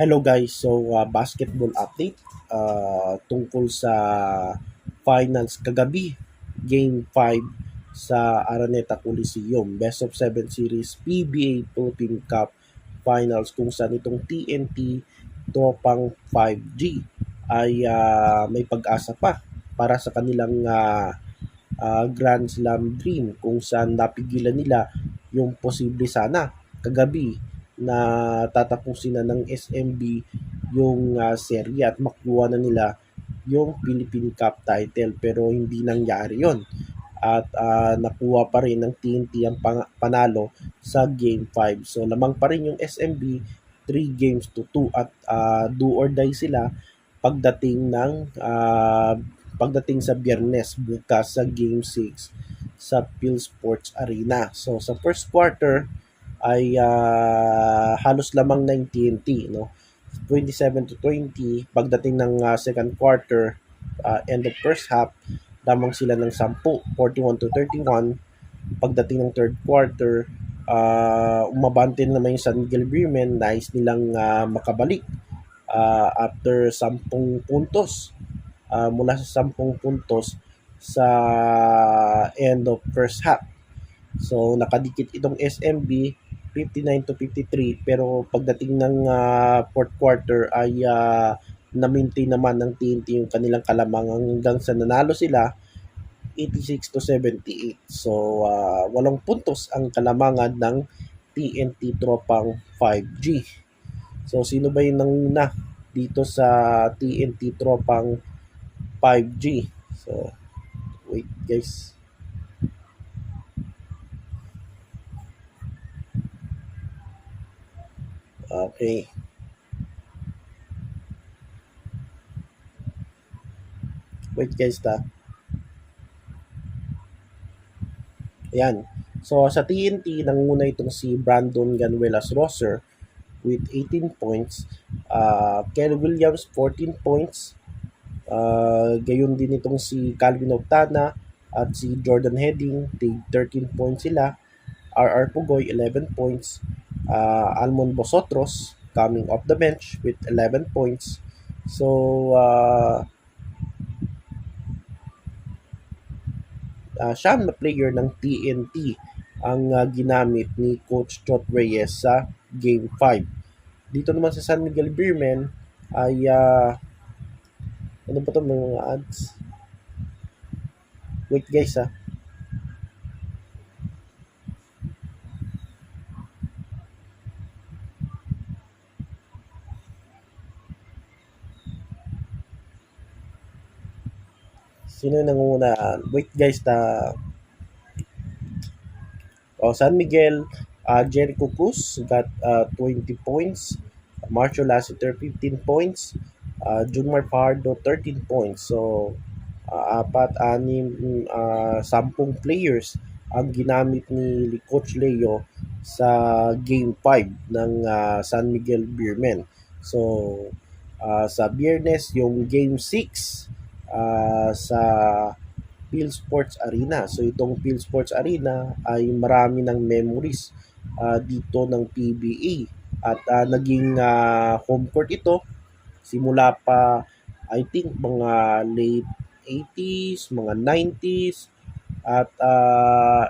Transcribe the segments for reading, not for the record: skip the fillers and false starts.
Hello guys, so basketball update tungkol sa finals kagabi, Game 5 sa Araneta Coliseum, Best of 7 Series PBA Philippine Cup Finals kung saan itong TNT Tropang 5G ay may pag-asa pa para sa kanilang Grand Slam dream kung saan napigilan nila yung posible sana kagabi na tatapusin na ng SMB yung serye at makuha na nila yung Philippine Cup title pero hindi nangyari yon at nakuha pa rin ng TNT ang panalo sa Game 5. So lamang pa rin yung SMB 3 games to 2 at do or die sila pagdating ng pagdating sa Biyernes bukas sa Game 6 sa Phil Sports Arena. So sa first quarter ay halos lamang ng TNT, no? 27-20 pagdating ng second quarter, end of first half lamang sila ng 10, 41-31 pagdating ng third quarter. Umabante naman yung San Miguel Beermen, nais nilang makabalik after 10 puntos, mula sa 10 puntos sa end of first half. So nakadikit itong SMB 59-53 pero pagdating ng fourth quarter ay na-maintain naman ng TNT yung kanilang kalamangan hanggang sa nanalo sila 86-78. So 8 puntos ang kalamangan ng TNT Tropang 5G. So sino ba yung nanguna dito sa TNT Tropang 5G? So wait guys. Okay. Wait guys ta. Ayan. So sa TNT, nanguna itong si Brandon Ganuelas Rosser with 18 points. Kel Williams, 14 points. Gayon din itong si Calvin Octana at si Jordan Heading, 13 points sila. RR Pugoy, 11 points. Almon Bosotros, coming off the bench with 11 points. So, siyam na player ng TNT ang ginamit ni Coach Chot Reyes sa Game 5. Dito naman sa San Miguel Beermen ay ano ba ito mga ads? Wait guys ha. Sino nanguna? Wait guys ta. San Miguel, Jericho Cruz got 20 points. Marcho Lassiter, 15 points. Junmar Pardo, 13 points. So, apat, anim, 10 players ang ginamit ni Coach Leo sa Game 5 ng San Miguel Beermen. So, sa Biyernes, yung Game 6 sa Phil Sports Arena. So itong Phil Sports Arena ay marami ng memories dito ng PBA at naging home court ito simula pa I think mga late 80s, mga 90s at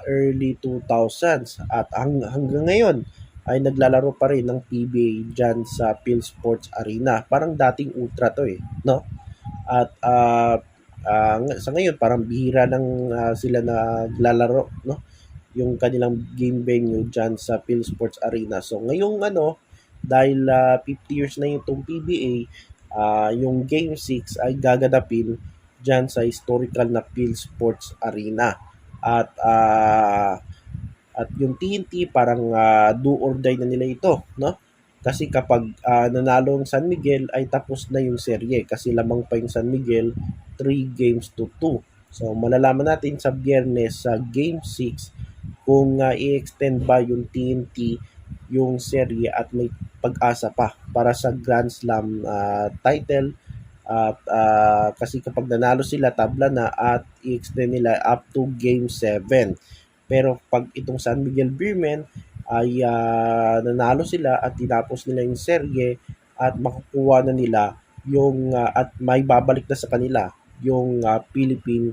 early 2000s at hanggang ngayon ay naglalaro pa rin ng PBA dyan sa Phil Sports Arena. Parang dating ultra to no? At sa ngayon parang bihira ng sila naglalaro, no? Yung kanilang game venue diyan sa Phil Sports Arena. So ngayong dahil 50 years na itong PBA, yung Game 6 ay gaganapin diyan sa historical na Phil Sports Arena. At yung TNT parang do or die na nila ito, no? Kasi kapag nanalo ang San Miguel ay tapos na yung serye kasi lamang pa yung San Miguel 3-2. So malalaman natin sa Biyernes sa Game 6 kung i-extend ba yung TNT yung serye at may pag-asa pa para sa Grand Slam title at kasi kapag nanalo sila tabla na at i-extend nila up to Game 7. Pero pag itong San Miguel Beermen ay nanalo sila at tinapos nila yung serye at makukuha na nila yung at may babalik na sa kanila yung Philippine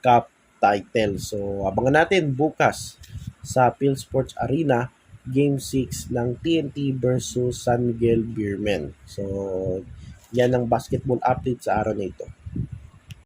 Cup title. So abangan natin bukas sa PhilSports Arena Game 6 ng TNT versus San Miguel Beermen. So yan ang basketball update sa araw na ito.